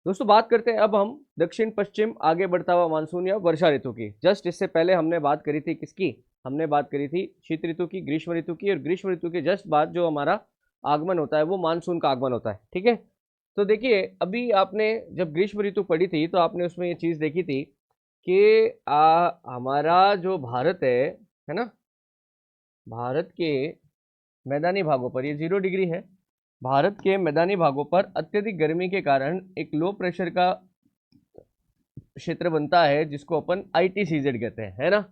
दोस्तों बात करते हैं अब हम दक्षिण पश्चिम आगे बढ़ता हुआ मानसून या वर्षा ऋतु की। जस्ट इससे पहले हमने बात करी थी किसकी? हमने बात करी थी शीत ऋतु की, ग्रीष्म ऋतु की, और ग्रीष्म ऋतु के जस्ट बाद जो हमारा आगमन होता है वो मानसून का आगमन होता है। ठीक है, तो देखिए अभी आपने जब ग्रीष्म ऋतु पढ़ी थी तो आपने उसमें ये चीज़ देखी थी कि हमारा जो भारत है ना, भारत के मैदानी भागों पर ये 0 डिग्री है। भारत के मैदानी भागों पर अत्यधिक गर्मी के कारण एक लो प्रेशर का क्षेत्र बनता है जिसको अपन ITCZ कहते हैं, है ना।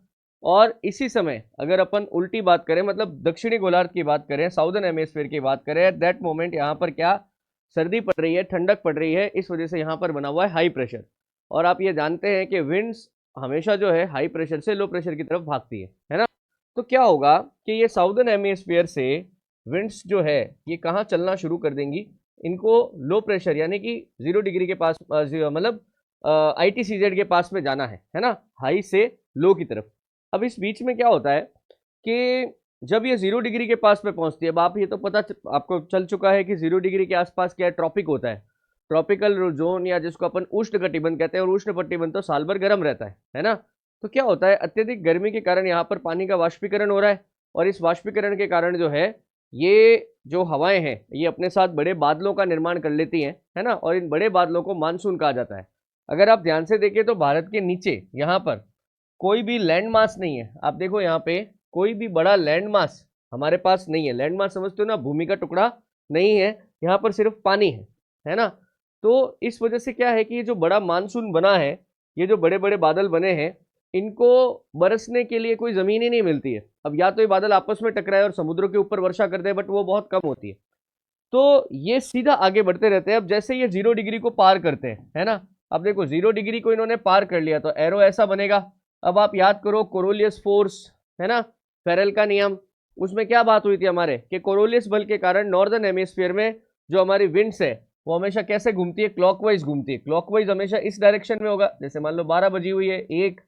और इसी समय अगर अपन उल्टी बात करें, मतलब दक्षिणी गोलार्ध की बात करें, साउदर्न हेमिस्फीयर की बात करें, एट दैट मोमेंट यहाँ पर क्या सर्दी पड़ रही है, ठंडक पड़ रही है, इस वजह से यहाँ पर बना हुआ है हाई प्रेशर। और आप ये जानते हैं कि विंड्स हमेशा जो है हाई प्रेशर से लो प्रेशर की तरफ भागती है ना। तो क्या होगा कि ये साउदर्न हेमिस्फीयर से विंड्स जो है ये कहाँ चलना शुरू कर देंगी, इनको लो प्रेशर यानी कि 0 डिग्री के पास मतलब ITCZ के पास में जाना है ना, हाई से लो की तरफ। अब इस बीच में क्या होता है कि जब ये 0 डिग्री के पास में पहुंचती है, अब आप ये तो आपको चल चुका है कि 0 डिग्री के आसपास क्या है, ट्रॉपिक होता है, ट्रॉपिकल जोन, या जिसको अपन उष्ण कटिबंध कहते हैं। और उष्ण कटिबंध तो साल भर गर्म रहता है ना। तो क्या होता है, अत्यधिक गर्मी के कारण यहाँ पर पानी का वाष्पीकरण हो रहा है, और इस वाष्पीकरण के कारण जो है ये जो हवाएं हैं ये अपने साथ बड़े बादलों का निर्माण कर लेती हैं, है ना। और इन बड़े बादलों को मानसून कहा जाता है। अगर आप ध्यान से देखें तो भारत के नीचे यहाँ पर कोई भी लैंड मास नहीं है। आप देखो यहाँ पे कोई भी बड़ा लैंड मास हमारे पास नहीं है। लैंड मास समझते हो ना, भूमि का टुकड़ा नहीं है, यहाँ पर सिर्फ पानी है ना। तो इस वजह से क्या है कि ये जो बड़ा मानसून बना है, ये जो बड़े बड़े बादल बने हैं, इनको बरसने के लिए कोई जमीन ही नहीं मिलती है। अब या तो ये बादल आपस में टकराए और समुद्रों के ऊपर वर्षा कर दे, बट वो बहुत कम होती है। तो ये सीधा आगे बढ़ते रहते हैं। अब जैसे ये 0 डिग्री को पार करते हैं, है ना, अब देखो 0 डिग्री को इन्होंने पार कर लिया तो एरो ऐसा बनेगा। अब आप याद करो कोरोलियस फोर्स, है ना, फेरेल का नियम, उसमें क्या बात हुई थी हमारे कि कोरोलियस बल के कारण नॉर्दर्न हेमिस्फीयर में जो हमारी विंड्स है वो हमेशा कैसे घूमती है, क्लॉकवाइज घूमती है। क्लॉकवाइज हमेशा इस डायरेक्शन में होगा। जैसे मान लो 12 बजी हुई है, 1,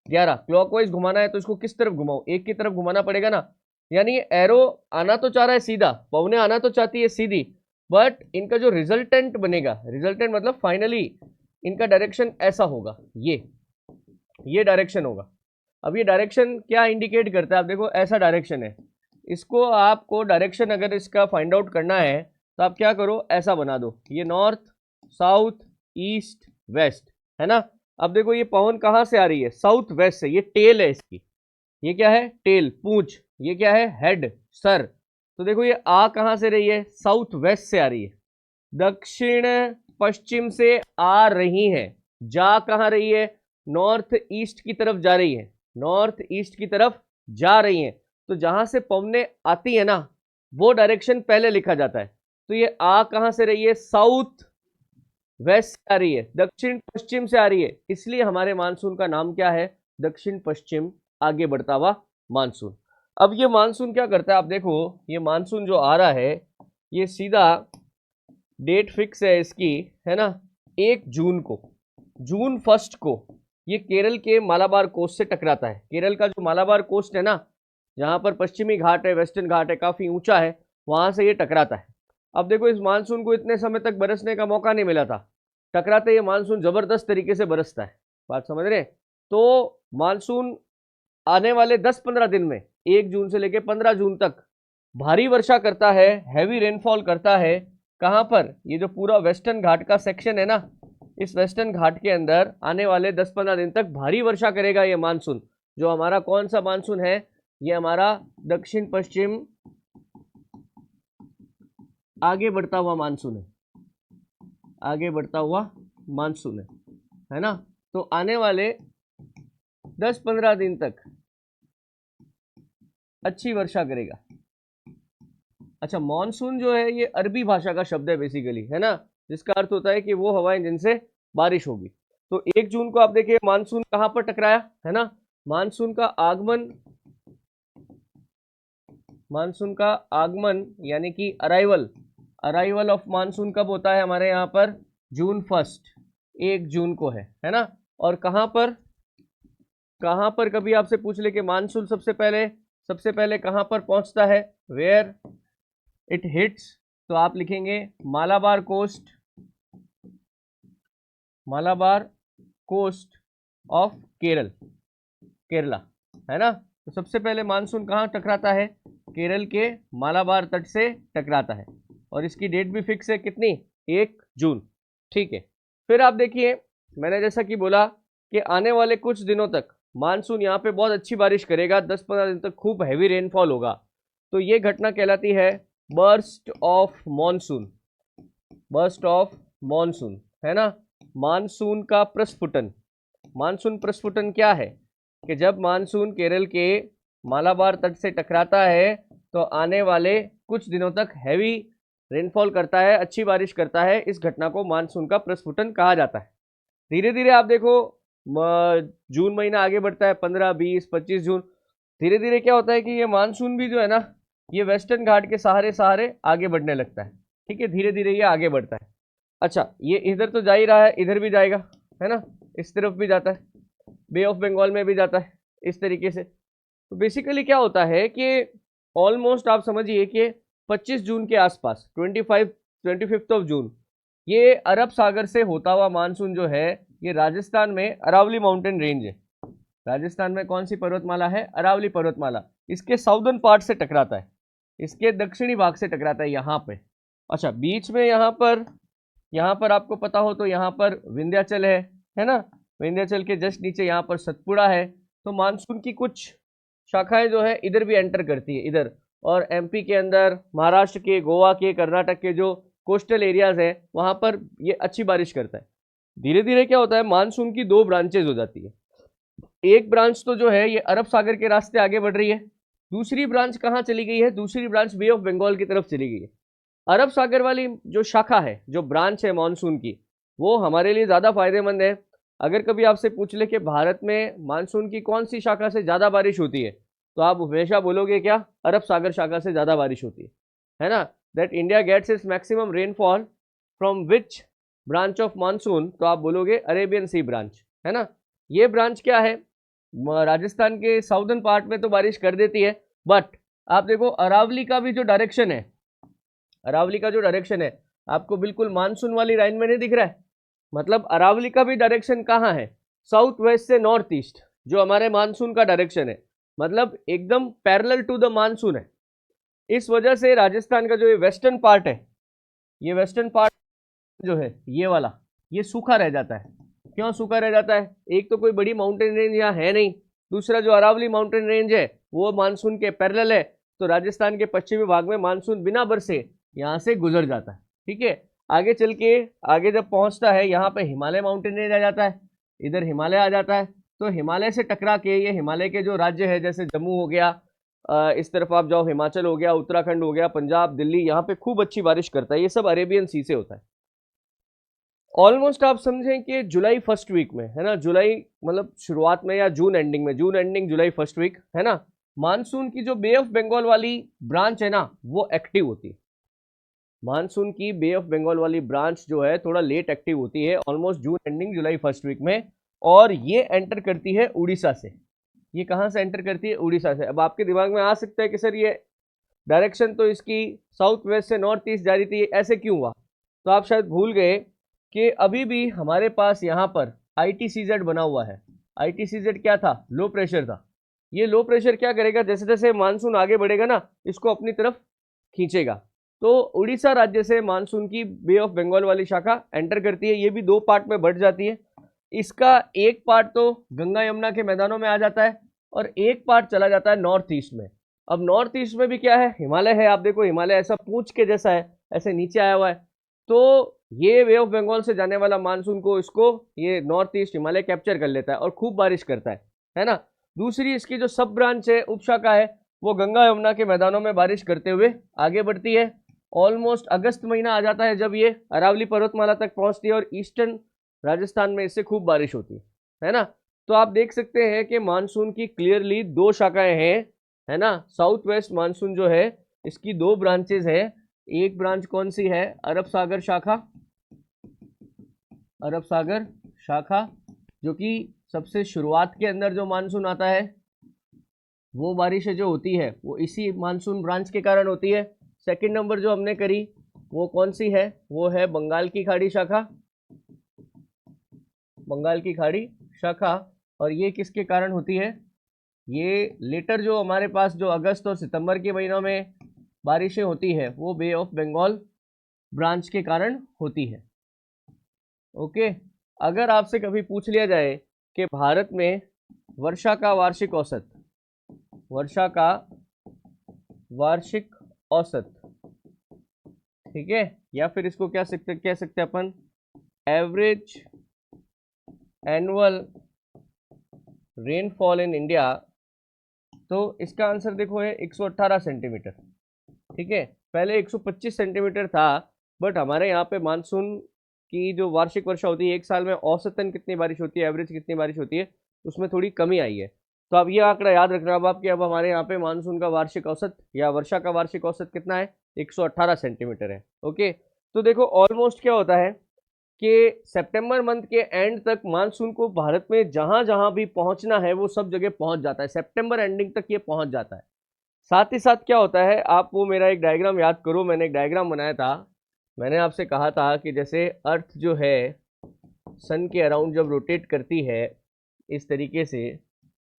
11, क्लॉकवाइज घुमाना है तो इसको किस तरफ घुमाओ, एक की तरफ घुमाना पड़ेगा ना। यानी एरो आना तो चाह रहा है सीधा, पवने आना तो चाहती है सीधी, बट इनका जो रिजल्टेंट बनेगा, रिजल्टेंट मतलब फाइनली इनका डायरेक्शन ऐसा होगा, ये डायरेक्शन होगा। अब ये डायरेक्शन क्या इंडिकेट करता है, आप देखो ऐसा डायरेक्शन है। इसको आपको डायरेक्शन अगर इसका फाइंड आउट करना है तो आप क्या करो, ऐसा बना दो, ये नॉर्थ, साउथ, ईस्ट, वेस्ट, है ना। अब देखो ये पवन कहाँ से आ रही है, साउथ वेस्ट से। ये टेल है इसकी, ये क्या है, टेल, पूंछ। ये क्या है, हेड, सर। तो देखो ये आ कहां से रही है, साउथ वेस्ट से आ रही है, दक्षिण पश्चिम से आ रही है। जा कहां रही है, नॉर्थ ईस्ट की तरफ जा रही है, नॉर्थ ईस्ट की तरफ जा रही है। तो जहां से पवने आती है ना, वो डायरेक्शन पहले लिखा जाता है। तो ये आ कहां से रही है, साउथ वेस्ट से आ रही है, दक्षिण पश्चिम से आ रही है, इसलिए हमारे मानसून का नाम क्या है, दक्षिण पश्चिम आगे बढ़ता हुआ मानसून। अब ये मानसून क्या करता है, आप देखो ये मानसून जो आ रहा है ये सीधा डेट फिक्स है इसकी, है ना, 1 जून को, जून 1 को ये केरल के मालाबार कोस्ट से टकराता है। केरल का जो मालाबार कोस्ट है ना, जहां पर पश्चिमी घाट है, वेस्टर्न घाट है, काफी ऊंचा है, वहां से ये टकराता है। अब देखो इस मानसून को इतने समय तक बरसने का मौका नहीं मिला था, टकराते ये मानसून जबरदस्त तरीके से बरसता है। बात समझ रहे? तो मानसून आने वाले 10-15 दिन में, 1 जून से लेकर 15 जून तक भारी वर्षा करता है, हैवी रेनफॉल करता है। कहां पर, ये जो पूरा वेस्टर्न घाट का सेक्शन है ना, इस वेस्टर्न घाट के अंदर आने वाले 10-15 दिन तक भारी वर्षा करेगा ये मानसून। जो हमारा कौन सा मानसून है, ये हमारा दक्षिण पश्चिम आगे बढ़ता हुआ मानसून है, आगे बढ़ता हुआ मानसून है ना। तो आने वाले 10-15 दिन तक अच्छी वर्षा करेगा। अच्छा, मॉनसून जो है ये अरबी भाषा का शब्द है बेसिकली, है ना, जिसका अर्थ होता है कि वो हवाएं जिनसे बारिश होगी। तो 1 जून को आप देखिए मानसून कहां पर टकराया, है ना। मानसून का आगमन, मानसून का आगमन यानी कि अराइवल, अराइवल ऑफ मानसून कब होता है हमारे यहाँ पर, जून 1, 1 जून को है ना। और कहां पर कभी आपसे पूछ ले कि मानसून सबसे पहले कहां पर पहुंचता है, वेयर इट हिट्स, तो आप लिखेंगे Malabar coast, Malabar coast of Kerala, है ना। तो सबसे पहले मानसून कहाँ टकराता है, केरल के मालाबार तट से टकराता है, और इसकी डेट भी फिक्स है कितनी, 1 जून। ठीक है, फिर आप देखिए मैंने जैसा कि बोला कि आने वाले कुछ दिनों तक मानसून यहाँ पे बहुत अच्छी बारिश करेगा, 10-15 दिन तक खूब हैवी रेनफॉल होगा। तो ये घटना कहलाती है burst of monsoon, burst of monsoon, है ना। मानसून का प्रस्फुटन, मानसून प्रस्फुटन क्या है कि जब मानसून केरल के मालाबार तट से टकराता है तो आने वाले कुछ दिनों तक हैवी रेनफॉल करता है, अच्छी बारिश करता है। इस घटना को मानसून का प्रस्फुटन कहा जाता है। धीरे धीरे आप देखो जून महीना आगे बढ़ता है, 15, 20, 25 जून, धीरे धीरे क्या होता है कि ये मानसून भी जो है ना, ये वेस्टर्न घाट के सहारे सहारे आगे बढ़ने लगता है। ठीक है, धीरे धीरे ये आगे बढ़ता है। अच्छा, ये इधर तो जा ही रहा है, इधर भी जाएगा, है ना, इस तरफ भी जाता है, बे ऑफ बंगाल में भी जाता है, इस तरीके से। तो बेसिकली क्या होता है कि ऑलमोस्ट आप समझिए कि 25 जून के आसपास, 25th ऑफ जून, ये अरब सागर से होता हुआ मानसून जो है ये राजस्थान में अरावली माउंटेन रेंज है। राजस्थान में कौन सी पर्वतमाला है, अरावली पर्वतमाला, इसके साउदर्न पार्ट से टकराता है, इसके दक्षिणी भाग से टकराता है यहाँ पे। अच्छा, बीच में यहाँ पर आपको पता हो तो यहाँ पर विंध्याचल है ना, विंध्याचल के जस्ट नीचे यहाँ पर सतपुड़ा है। तो मानसून की कुछ शाखाएं जो है इधर भी एंटर करती है इधर, और एमपी के अंदर, महाराष्ट्र के, गोवा के, कर्नाटक के जो कोस्टल एरियाज है वहां पर ये अच्छी बारिश करता है। धीरे धीरे क्या होता है, मानसून की 2 ब्रांचेज हो जाती है। एक ब्रांच तो जो है ये अरब सागर के रास्ते आगे बढ़ रही है, दूसरी ब्रांच कहाँ चली गई है, दूसरी ब्रांच बे ऑफ बंगाल की तरफ चली गई है। अरब सागर वाली जो शाखा है, जो ब्रांच है मानसून की, वो हमारे लिए ज़्यादा फायदेमंद है। अगर कभी आपसे पूछ ले कि भारत में मानसून की कौन सी शाखा से ज़्यादा बारिश होती है, तो आप हमेशा बोलोगे क्या, अरब सागर शाखा से ज़्यादा बारिश होती है ना। That India gets its maximum rainfall from which branch of monsoon, तो आप बोलोगे अरेबियन सी ब्रांच, है ना। ये ब्रांच क्या है, राजस्थान के साउदर्न पार्ट में तो बारिश कर देती है, बट आप देखो अरावली का भी जो डायरेक्शन है, अरावली का जो डायरेक्शन है आपको बिल्कुल मानसून वाली लाइन में नहीं दिख रहा है। मतलब अरावली का भी डायरेक्शन कहाँ है, साउथ वेस्ट से नॉर्थ ईस्ट, जो हमारे मानसून का डायरेक्शन है, मतलब एकदम पैरेलल टू द मानसून है। इस वजह से राजस्थान का जो ये वेस्टर्न पार्ट है, ये वेस्टर्न पार्ट जो है ये वाला, ये सूखा रह जाता है। क्यों सूखा रह जाता है, एक तो कोई बड़ी माउंटेन रेंज यहाँ है नहीं, दूसरा जो अरावली माउंटेन रेंज है वो मानसून के पैरेलल है, तो राजस्थान के पश्चिमी भाग में मानसून बिना बरसे यहाँ से गुजर जाता है। ठीक है, आगे चल के आगे जब पहुँचता है यहाँ पे हिमालय माउंटेन रेंज आ जाता है, इधर हिमालय आ जाता है, तो हिमालय से टकरा के ये हिमालय के जो राज्य है, जैसे जम्मू हो गया, इस तरफ आप जाओ, हिमाचल हो गया, उत्तराखंड हो गया, पंजाब, दिल्ली, यहाँ पे खूब अच्छी बारिश करता है। ये सब अरेबियन सी से होता है। ऑलमोस्ट आप समझें कि जुलाई फर्स्ट वीक में, है ना, जुलाई मतलब शुरुआत में या जून एंडिंग में, जून एंडिंग जुलाई फर्स्ट वीक, है ना, मानसून की जो बे ऑफ बंगाल वाली ब्रांच है ना वो एक्टिव होती है। मानसून की बे ऑफ बंगाल वाली ब्रांच जो है थोड़ा लेट एक्टिव होती है, ऑलमोस्ट जून एंडिंग जुलाई फर्स्ट वीक में, और ये एंटर करती है उड़ीसा से। ये कहाँ से एंटर करती है, उड़ीसा से। अब आपके दिमाग में आ सकता है कि सर ये डायरेक्शन तो इसकी साउथ वेस्ट से नॉर्थ ईस्ट जा रही थी, ऐसे क्यों हुआ। तो आप शायद भूल गए कि अभी भी हमारे पास यहाँ पर ITCZ बना हुआ है। ITCZ क्या था, लो प्रेशर था। ये लो प्रेशर क्या करेगा, जैसे जैसे मानसून आगे बढ़ेगा ना, इसको अपनी तरफ खींचेगा। तो उड़ीसा राज्य से मानसून की बे ऑफ बंगाल वाली शाखा एंटर करती है, ये भी 2 पार्ट में बढ़ जाती है। इसका एक पार्ट तो गंगा यमुना के मैदानों में आ जाता है, और एक पार्ट चला जाता है नॉर्थ ईस्ट में। अब नॉर्थ ईस्ट में भी क्या है, हिमालय है। आप देखो हिमालय ऐसा पूंछ के जैसा है, ऐसे नीचे आया हुआ है। तो ये वे ऑफ बंगाल से जाने वाला मानसून को, इसको ये नॉर्थ ईस्ट हिमालय कैप्चर कर लेता है और खूब बारिश करता है ना। दूसरी इसकी जो सब ब्रांच है, उपशाखा है, वो गंगा यमुना के मैदानों में बारिश करते हुए आगे बढ़ती है। ऑलमोस्ट अगस्त महीना आ जाता है जब ये अरावली पर्वतमाला तक पहुंचती है, और ईस्टर्न राजस्थान में इससे खूब बारिश होती है ना। तो आप देख सकते हैं कि मानसून की क्लियरली 2 शाखाएं हैं, है ना। साउथ वेस्ट मानसून जो है इसकी 2 ब्रांचेज है। एक ब्रांच कौन सी है, अरब सागर शाखा, अरब सागर शाखा, जो कि सबसे शुरुआत के अंदर जो मानसून आता है, वो बारिशें जो होती है वो इसी मानसून ब्रांच के कारण होती है। सेकंड नंबर जो हमने करी वो कौन सी है, वो है बंगाल की खाड़ी शाखा, बंगाल की खाड़ी शाखा, और ये किसके कारण होती है, ये लेटर जो हमारे पास जो अगस्त और सितंबर के महीनों में बारिशें होती है वो बे ऑफ बंगाल ब्रांच के कारण होती है। ओके, अगर आपसे कभी पूछ लिया जाए कि भारत में वर्षा का वार्षिक औसत, वर्षा का वार्षिक औसत, ठीक है, या फिर इसको क्या कह सकते हैं अपन, average annual rainfall in India, तो इसका आंसर देखो है 118 सेंटीमीटर। ठीक है, पहले 125 सेंटीमीटर था, बट हमारे यहाँ पे मानसून की जो वार्षिक वर्षा होती है एक साल में औसतन कितनी बारिश होती है, एवरेज कितनी बारिश होती है, उसमें थोड़ी कमी आई है। तो अब ये आंकड़ा याद रखना अब आपके, अब हमारे यहाँ पे मानसून का वार्षिक औसत या वर्षा का वार्षिक औसत कितना है, 118 सेंटीमीटर है। ओके, तो देखो ऑलमोस्ट क्या होता है कि सितंबर मंथ के एंड तक मानसून को भारत में जहां जहां भी पहुंचना है वो सब जगह पहुंच जाता है, सितंबर एंडिंग तक ये पहुंच जाता है। साथ ही साथ क्या होता है, आप वो मेरा एक डायग्राम याद करो, मैंने एक डायग्राम बनाया था, मैंने आपसे कहा था कि जैसे अर्थ जो है सन के अराउंड जब रोटेट करती है इस तरीके से,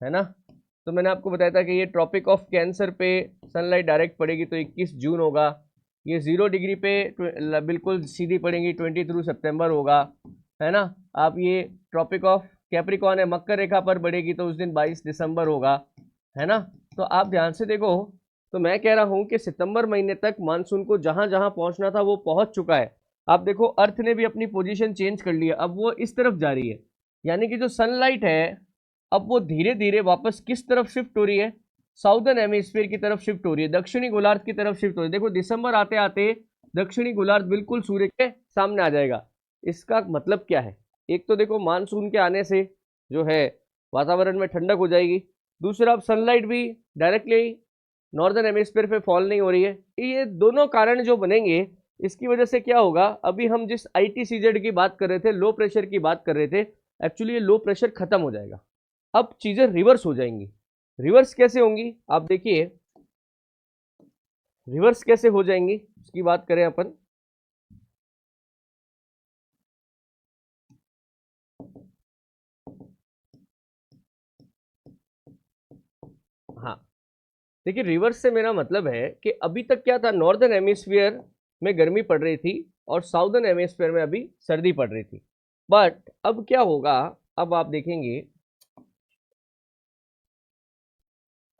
है ना, तो मैंने आपको बताया था कि ये ट्रॉपिक ऑफ कैंसर पे सनलाइट डायरेक्ट पड़ेगी तो 21 जून होगा, ये 0 डिग्री पे बिल्कुल सीधी पड़ेगी 23 सितंबर होगा, है ना। आप ये ट्रॉपिक ऑफ कैप्रिकॉर्न है मकर रेखा पर बढ़ेगी तो उस दिन 22 दिसंबर होगा, है ना। तो आप ध्यान से देखो, तो मैं कह रहा हूं कि सितंबर महीने तक मानसून को जहां जहां पहुंचना था वो पहुंच चुका है। आप देखो अर्थ ने भी अपनी पोजीशन चेंज कर ली है, अब वो इस तरफ जा रही है, यानी कि जो सनलाइट है अब वो धीरे धीरे वापस किस तरफ शिफ्ट हो रही है, साउदर्न हेमिस्फीयर की तरफ शिफ्ट हो रही है, दक्षिणी गोलार्ध की तरफ शिफ्ट हो रही है। देखो दिसंबर आते आते दक्षिणी गोलार्ध बिल्कुल सूर्य के सामने आ जाएगा। इसका मतलब क्या है, एक तो देखो मानसून के आने से जो है वातावरण में ठंडक हो जाएगी, दूसरा अब सनलाइट भी डायरेक्टली नॉर्दर्न हेमिस्फीयर पे फॉल नहीं हो रही है। ये दोनों कारण जो बनेंगे इसकी वजह से क्या होगा, अभी हम जिस ITCZ की बात कर रहे थे, लो प्रेशर की बात कर रहे थे, एक्चुअली ये लो प्रेशर खत्म हो जाएगा, अब चीजें रिवर्स हो जाएंगी। रिवर्स कैसे होंगी आप देखिए, रिवर्स कैसे हो जाएंगी उसकी बात करें अपन। हाँ, देखिए रिवर्स से मेरा मतलब है कि अभी तक क्या था, नॉर्दर्न हेमिस्फीयर में गर्मी पड़ रही थी और साउदर्न हेमिस्फीयर में अभी सर्दी पड़ रही थी, बट अब क्या होगा, अब आप देखेंगे,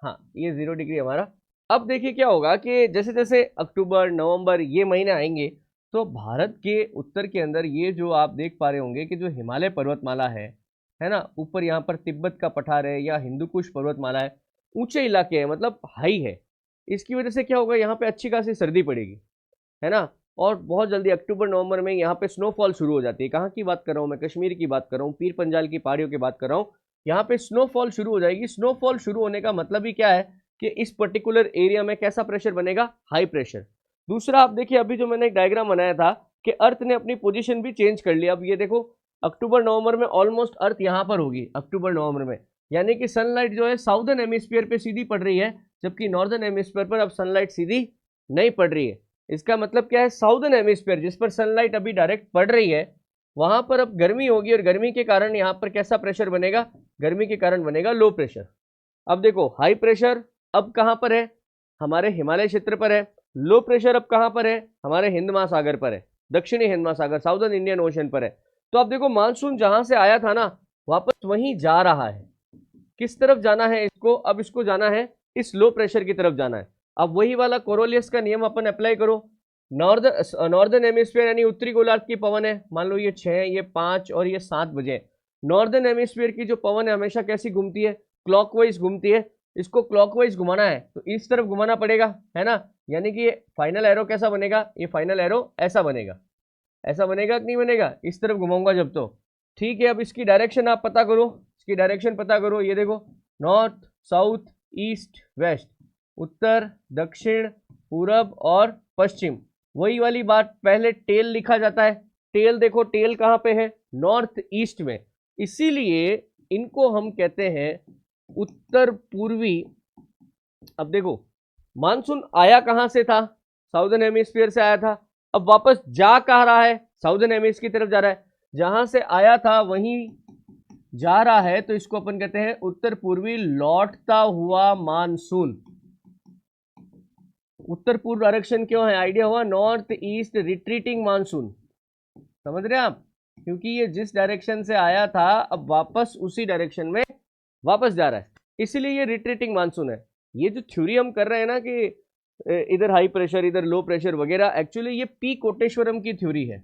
हाँ ये 0 डिग्री हमारा, अब देखिए क्या होगा कि जैसे जैसे अक्टूबर नवंबर ये महीने आएंगे तो भारत के उत्तर के अंदर ये जो आप देख पा रहे होंगे कि जो हिमालय पर्वतमाला है ना, ऊपर यहाँ पर तिब्बत का पठार है या हिंदू कुश पर्वतमाला है, ऊंचे इलाके हैं मतलब हाई है, इसकी वजह से क्या होगा यहाँ पे अच्छी खासी सर्दी पड़ेगी, है ना। और बहुत जल्दी अक्टूबर नवंबर में यहाँ पे स्नोफॉल शुरू हो जाती है, कहाँ की बात कर रहा हूँ मैं, कश्मीर की बात कर रहा हूँ, पीर पंजाल की पहाड़ियों की बात कर रहा हूँ, यहाँ पे स्नोफॉल शुरू हो जाएगी। स्नोफॉल शुरू होने का मतलब ही क्या है कि इस पर्टिकुलर एरिया में कैसा प्रेशर बनेगा, हाई प्रेशर। दूसरा आप देखिए, अभी जो मैंने एक डायग्राम बनाया था कि अर्थ ने अपनी पोजीशन भी चेंज कर लिया, अब ये देखो अक्टूबर नवंबर में ऑलमोस्ट अर्थ यहाँ पर होगी अक्टूबर नवंबर में, यानी कि सनलाइट जो है साउदर्न हेमिस्फीयर पे सीधी पड़ रही है, जबकि नॉर्दर्न हेमिस्फीयर पर अब सनलाइट सीधी नहीं पड़ रही है। इसका मतलब क्या है, साउदर्न हेमिस्फीयर जिस पर सनलाइट अभी डायरेक्ट पड़ रही है वहां पर अब गर्मी होगी, और गर्मी के कारण यहाँ पर कैसा प्रेशर बनेगा, गर्मी के कारण बनेगा लो प्रेशर। अब देखो हाई प्रेशर अब कहां पर है, हमारे हिमालय क्षेत्र पर है, लो प्रेशर अब कहां पर है, हमारे हिंद महासागर पर है, दक्षिणी हिंद महासागर साउदर्न इंडियन ओशन पर है। तो अब देखो मानसून जहां से आया था ना वापस वहीं जा रहा है, किस तरफ जाना है इसको, अब इसको जाना है इस लो प्रेशर की तरफ जाना है। अब वही वाला कोरोलियस का नियम अपन अप्लाई करो, नॉर्दर्न हेमिस्फीयर यानी उत्तरी गोलार्ध की पवन है, मान लो ये 6 ये 5 और ये 7 बजे, नॉर्दर्न हेमिस्फीयर की जो पवन है हमेशा कैसी घूमती है, क्लॉकवाइज घूमती है, इसको क्लॉकवाइज घुमाना है तो इस तरफ घुमाना पड़ेगा, है ना, यानी कि ये फाइनल एरो कैसा बनेगा, ये फाइनल एरो ऐसा बनेगा, ऐसा बनेगा कि नहीं बनेगा, इस तरफ घुमाऊंगा जब तो, ठीक है। अब इसकी डायरेक्शन आप पता करो, इसकी डायरेक्शन पता करो, ये देखो नॉर्थ साउथ ईस्ट वेस्ट, उत्तर दक्षिण पूरब और पश्चिम, वही वाली बात, पहले टेल लिखा जाता है, टेल देखो टेल कहाँ पे है, नॉर्थ ईस्ट में, इसीलिए इनको हम कहते हैं उत्तर पूर्वी। अब देखो मानसून आया कहां से था, साउदर्न हेमिस्फीयर से आया था, अब वापस जा कहाँ रहा है, साउदर्न हेमिस्फीयर की तरफ जा रहा है, जहां से आया था वहीं जा रहा है, तो इसको अपन कहते हैं उत्तर पूर्वी लौटता हुआ मानसून। उत्तर पूर्व डायरेक्शन क्यों है, आइडिया हुआ, नॉर्थ ईस्ट रिट्रीटिंग मानसून, समझ रहे हैं आप, क्योंकि ये जिस डायरेक्शन से आया था अब वापस उसी डायरेक्शन में वापस जा रहा है, इसीलिए ये रिट्रीटिंग मानसून है। ये जो थ्योरी हम कर रहे हैं ना कि इधर हाई प्रेशर इधर लो प्रेशर वगैरह, एक्चुअली ये पी कोटेश्वरम की थ्योरी है।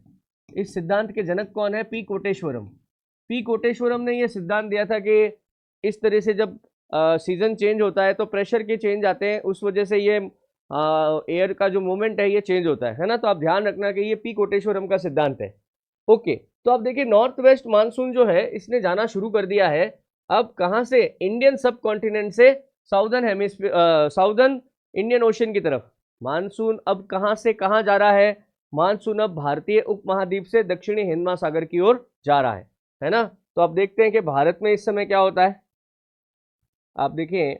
इस सिद्धांत के जनक कौन है, पी कोटेश्वरम। पी कोटेश्वरम ने ये सिद्धांत दिया था कि इस तरह से जब सीजन चेंज होता है तो प्रेशर के चेंज आते हैं, उस वजह से ये एयर का जो मूवमेंट है ये चेंज होता है ना। तो आप ध्यान रखना कि ये पी कोटेश्वरम का सिद्धांत है। ओके, तो आप देखिए नॉर्थ वेस्ट मानसून जो है इसने जाना शुरू कर दिया है। अब कहां से, इंडियन सब कॉन्टिनेंट से southern hemisphere southern Indian ocean की तरफ मानसून अब कहां से कहां जा रहा है, मानसून अब भारतीय उपमहाद्वीप से दक्षिणी हिंद महासागर की ओर जा रहा है ना। तो आप देखते हैं कि भारत में इस समय क्या होता है। आप देखिए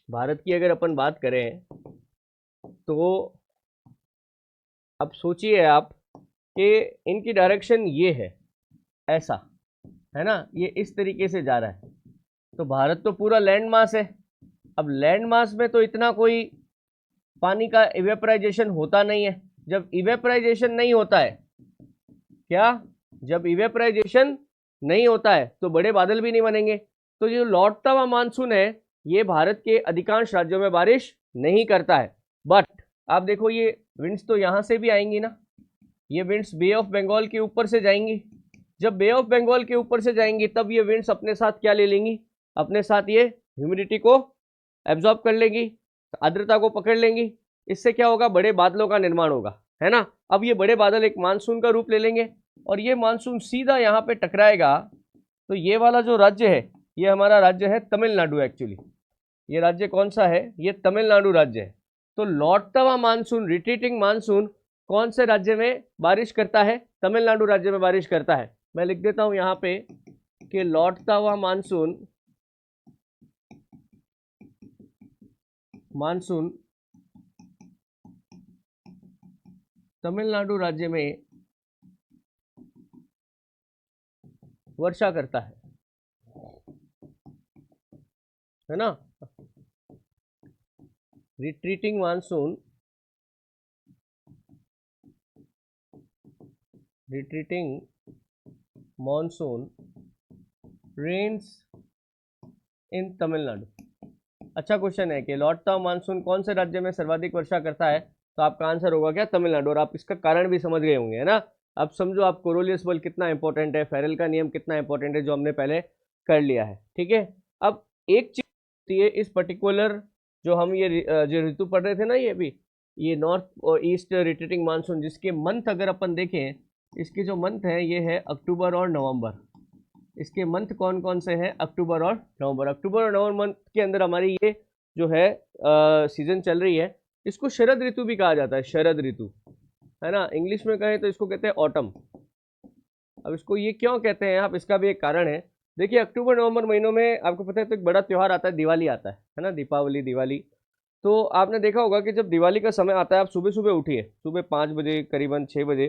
भारत की अगर अपन बात करें तो अब सोचिए आप कि इनकी डायरेक्शन ये है, ऐसा है ना, ये इस तरीके से जा रहा है। तो भारत तो पूरा लैंड मास है। अब लैंड मास में तो इतना कोई पानी का इवेपराइजेशन होता नहीं है। जब इवेपराइजेशन नहीं होता है, क्या, जब इवेपराइजेशन नहीं होता है तो बड़े बादल भी नहीं बनेंगे। तो जो लौटता हुआ मानसून है ये भारत के अधिकांश राज्यों में बारिश नहीं करता है। बट आप देखो ये विंड्स तो यहां से भी आएंगी ना, ये विंड्स बे ऑफ बंगाल के ऊपर से जाएंगी। जब बे ऑफ बंगाल के ऊपर से जाएंगी तब ये विंड्स अपने साथ क्या ले लेंगी, अपने साथ ये ह्यूमिडिटी को एब्जॉर्ब कर लेंगी, आर्द्रता को पकड़ लेंगी। इससे क्या होगा, बड़े बादलों का निर्माण होगा, है ना। अब ये बड़े बादल एक मानसून का रूप ले लेंगे और ये मानसून सीधा यहाँ पे टकराएगा। तो ये वाला जो राज्य है ये हमारा राज्य है तमिलनाडु। एक्चुअली ये राज्य कौन सा है, ये तमिलनाडु राज्य है। तो लौटता हुआ मानसून, रिट्रीटिंग मानसून कौन से राज्य में बारिश करता है, तमिलनाडु राज्य में बारिश करता है। मैं लिख देता हूं यहाँ पे कि लौटता हुआ मानसून तमिलनाडु राज्य में वर्षा करता है ना। Retreating monsoon rains in Tamil Nadu. अच्छा क्वेश्चन है कि लौटता हुआ मानसून कौन से राज्य में सर्वाधिक वर्षा करता है, तो आपका आंसर होगा क्या, तमिलनाडु। और आप इसका कारण भी समझ गए होंगे, है ना। अब समझो आप कोरोलियस बल कितना इंपॉर्टेंट है, फेरेल का नियम कितना इंपॉर्टेंट है, जो हमने पहले कर लिया है, ठीक है। अब एक चीज होती है इस पर्टिकुलर जो हम ये जो ऋतु पढ़ रहे थे ना, ये भी ये नॉर्थ और ईस्ट रिट्रीटिंग मानसून, जिसके मंथ अगर अपन देखें, इसके जो मंथ है ये है अक्टूबर और नवंबर। इसके मंथ कौन कौन से हैं, अक्टूबर और नवंबर। अक्टूबर और नवंबर मंथ के अंदर हमारी ये जो है सीजन चल रही है। इसको शरद ऋतु भी कहा जाता है, शरद ऋतु, है ना। इंग्लिश में कहें तो इसको कहते हैं ऑटम। अब इसको ये क्यों कहते हैं आप, इसका भी एक कारण है। देखिए अक्टूबर नवंबर महीनों में आपको पता है तो एक बड़ा त्यौहार आता है, दिवाली आता है ना, दीपावली, दिवाली। तो आपने देखा होगा कि जब दिवाली का समय आता है, आप सुबह सुबह उठिए, सुबह 5 बजे करीबन 6 बजे,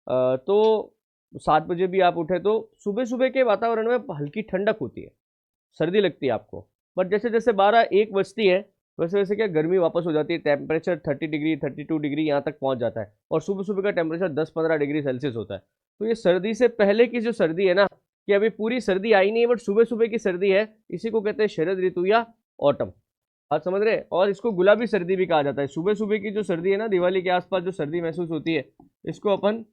तो 7 बजे भी आप उठे तो सुबह सुबह के वातावरण में हल्की ठंडक होती है, सर्दी लगती है आपको। बट जैसे जैसे 12-1 बजती है वैसे वैसे क्या गर्मी वापस हो जाती है, टेम्परेचर 30 डिग्री 32 डिग्री यहाँ तक पहुँच जाता है, और सुबह सुबह का टेम्परेचर 10-15 डिग्री सेल्सियस होता है। तो ये सर्दी से पहले की जो सर्दी है ना, कि अभी पूरी सर्दी आई नहीं है बट सुबह सुबह की सर्दी है, इसी को कहते हैं शरद ऋतु या ऑटम। आप समझ रहे हैं। और इसको गुलाबी सर्दी भी कहा जाता है। सुबह सुबह की जो सर्दी है ना, दिवाली के आसपास जो सर्दी महसूस होती है, इसको अपन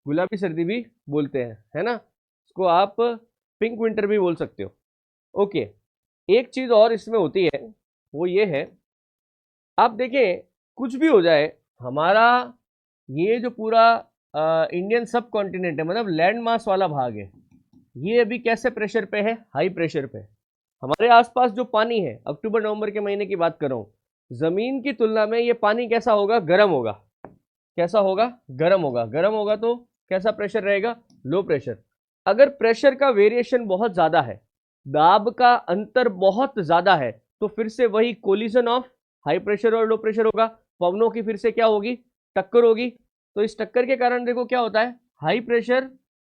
गुलाबी सर्दी भी बोलते हैं, है ना। इसको आप पिंक विंटर भी बोल सकते हो। ओके, एक चीज और इसमें होती है, वो ये है, आप देखें कुछ भी हो जाए, हमारा ये जो पूरा इंडियन सब कॉन्टिनेंट है, मतलब लैंड मास वाला भाग है, ये अभी कैसे प्रेशर पे है, हाई प्रेशर पे। हमारे आसपास जो पानी है, अक्टूबर नवंबर के महीने की बात कर रहा हूं, जमीन की तुलना में ये पानी कैसा होगा, गर्म होगा। कैसा होगा, गर्म होगा। गर्म होगा तो कैसा प्रेशर रहेगा, लो प्रेशर। अगर प्रेशर का वेरिएशन बहुत ज्यादा है, दाब का अंतर बहुत ज्यादा है, तो फिर से वही कोलिजन ऑफ हाई प्रेशर और लो प्रेशर होगा, पवनों की फिर से क्या होगी, टक्कर होगी। तो इस टक्कर के कारण देखो क्या होता है, हाई प्रेशर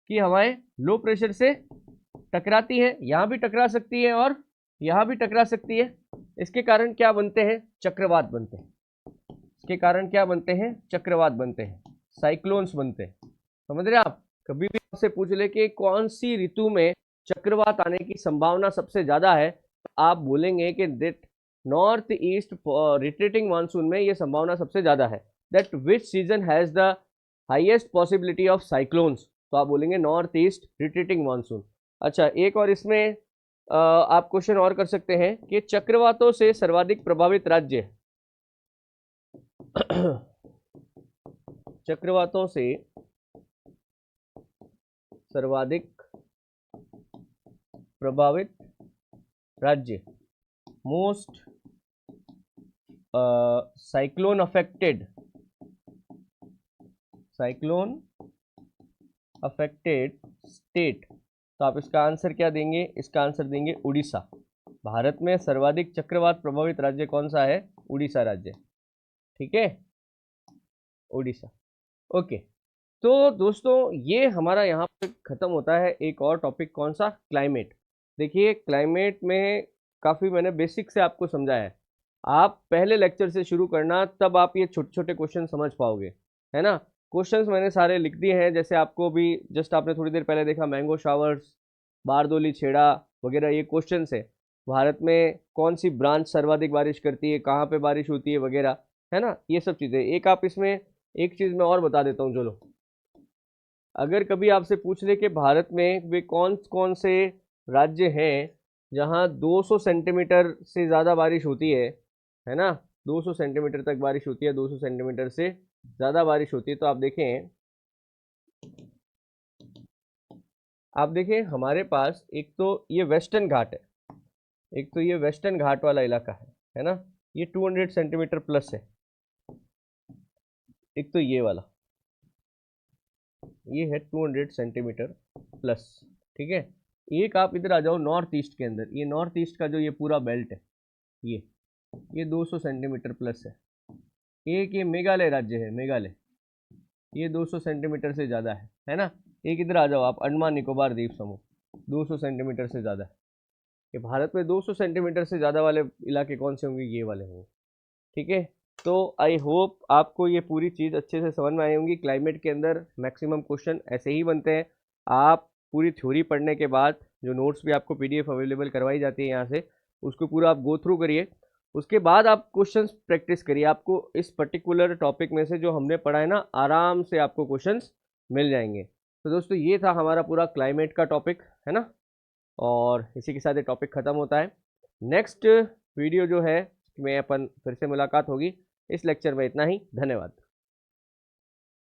कि हवाएं लो प्रेशर से टकराती है, यहाँ भी टकरा सकती है और यहाँ भी टकरा सकती है। इसके कारण क्या बनते हैं? चक्रवात बनते हैं। इसके कारण क्या बनते हैं? चक्रवात बनते हैं, साइक्लोन्स बनते हैं। समझ रहे आप? कभी भी आपसे पूछ ले कि कौन सी ऋतु में चक्रवात आने की संभावना सबसे ज्यादा है, तो आप बोलेंगे कि that north east retreating monsoon में ये संभावना सबसे ज्यादा है। That which season has the highest possibility of cyclones, तो आप बोलेंगे नॉर्थ ईस्ट रिट्रीटिंग मानसून। अच्छा, एक और इसमें आप क्वेश्चन और कर सकते हैं कि चक्रवातों से सर्वाधिक प्रभावित राज्य चक्रवातों से सर्वाधिक प्रभावित राज्य, मोस्ट साइक्लोन अफेक्टेड स्टेट, तो आप इसका आंसर क्या देंगे? इसका आंसर देंगे उड़ीसा। भारत में सर्वाधिक चक्रवात प्रभावित राज्य कौन सा है? उड़ीसा राज्य। ठीक है, उड़ीसा। ओके, तो दोस्तों ये हमारा यहाँ पर खत्म होता है। एक और टॉपिक कौन सा? क्लाइमेट। देखिए, क्लाइमेट में काफ़ी मैंने बेसिक से आपको समझाया है। आप पहले लेक्चर से शुरू करना, तब आप ये छोटे छोटे क्वेश्चन समझ पाओगे, है ना। क्वेश्चंस मैंने सारे लिख दिए हैं, जैसे आपको भी जस्ट आपने थोड़ी देर पहले देखा, मैंगो शावर्स, बारदोली छेड़ा वगैरह, ये क्वेश्चन है। भारत में कौन सी ब्रांच सर्वाधिक बारिश करती है, कहाँ पे बारिश होती है वगैरह, है ना, ये सब चीज़ें। एक आप इसमें एक चीज़ मैं और बता देता हूँ, चलो। अगर कभी आपसे पूछ ले कि भारत में वे कौन कौन से राज्य हैं जहाँ 200 सेंटीमीटर से ज़्यादा बारिश होती है ना, 200 सेंटीमीटर तक बारिश होती है, 200 सेंटीमीटर से ज़्यादा बारिश होती है, तो आप देखें हमारे पास एक तो ये वेस्टर्न घाट है, एक तो ये वेस्टर्न घाट वाला इलाका है ना, ये 200 सेंटीमीटर प्लस है। एक तो ये वाला, ये है 200 सेंटीमीटर प्लस, ठीक है। एक आप इधर आ जाओ नॉर्थ ईस्ट के अंदर, ये नॉर्थ ईस्ट का जो ये पूरा बेल्ट है, ये 200 सेंटीमीटर प्लस है। एक ये मेघालय राज्य है, मेघालय, ये 200 सेंटीमीटर से ज़्यादा है ना। एक इधर आ जाओ आप, अंडमान निकोबार द्वीप समूह, 200 सेंटीमीटर से ज़्यादा है। ये भारत में 200 सेंटीमीटर से ज़्यादा वाले इलाके कौन से होंगे? ये वाले होंगे, ठीक है। तो आई होप आपको ये पूरी चीज़ अच्छे से समझ में आई होंगी। क्लाइमेट के अंदर मैक्सिमम क्वेश्चन ऐसे ही बनते हैं। आप पूरी थ्योरी पढ़ने के बाद जो नोट्स भी आपको पीडीएफ अवेलेबल करवाई जाती है यहाँ से, उसको पूरा आप गो थ्रू करिए। उसके बाद आप क्वेश्चंस प्रैक्टिस करिए। आपको इस पर्टिकुलर टॉपिक में से जो हमने पढ़ा है ना, आराम से आपको क्वेश्चंस मिल जाएंगे। तो दोस्तों ये था हमारा पूरा क्लाइमेट का टॉपिक, है ना, और इसी के साथ ये टॉपिक ख़त्म होता है। नेक्स्ट वीडियो जो है में अपन फिर से मुलाकात होगी। इस लेक्चर में इतना ही, धन्यवाद।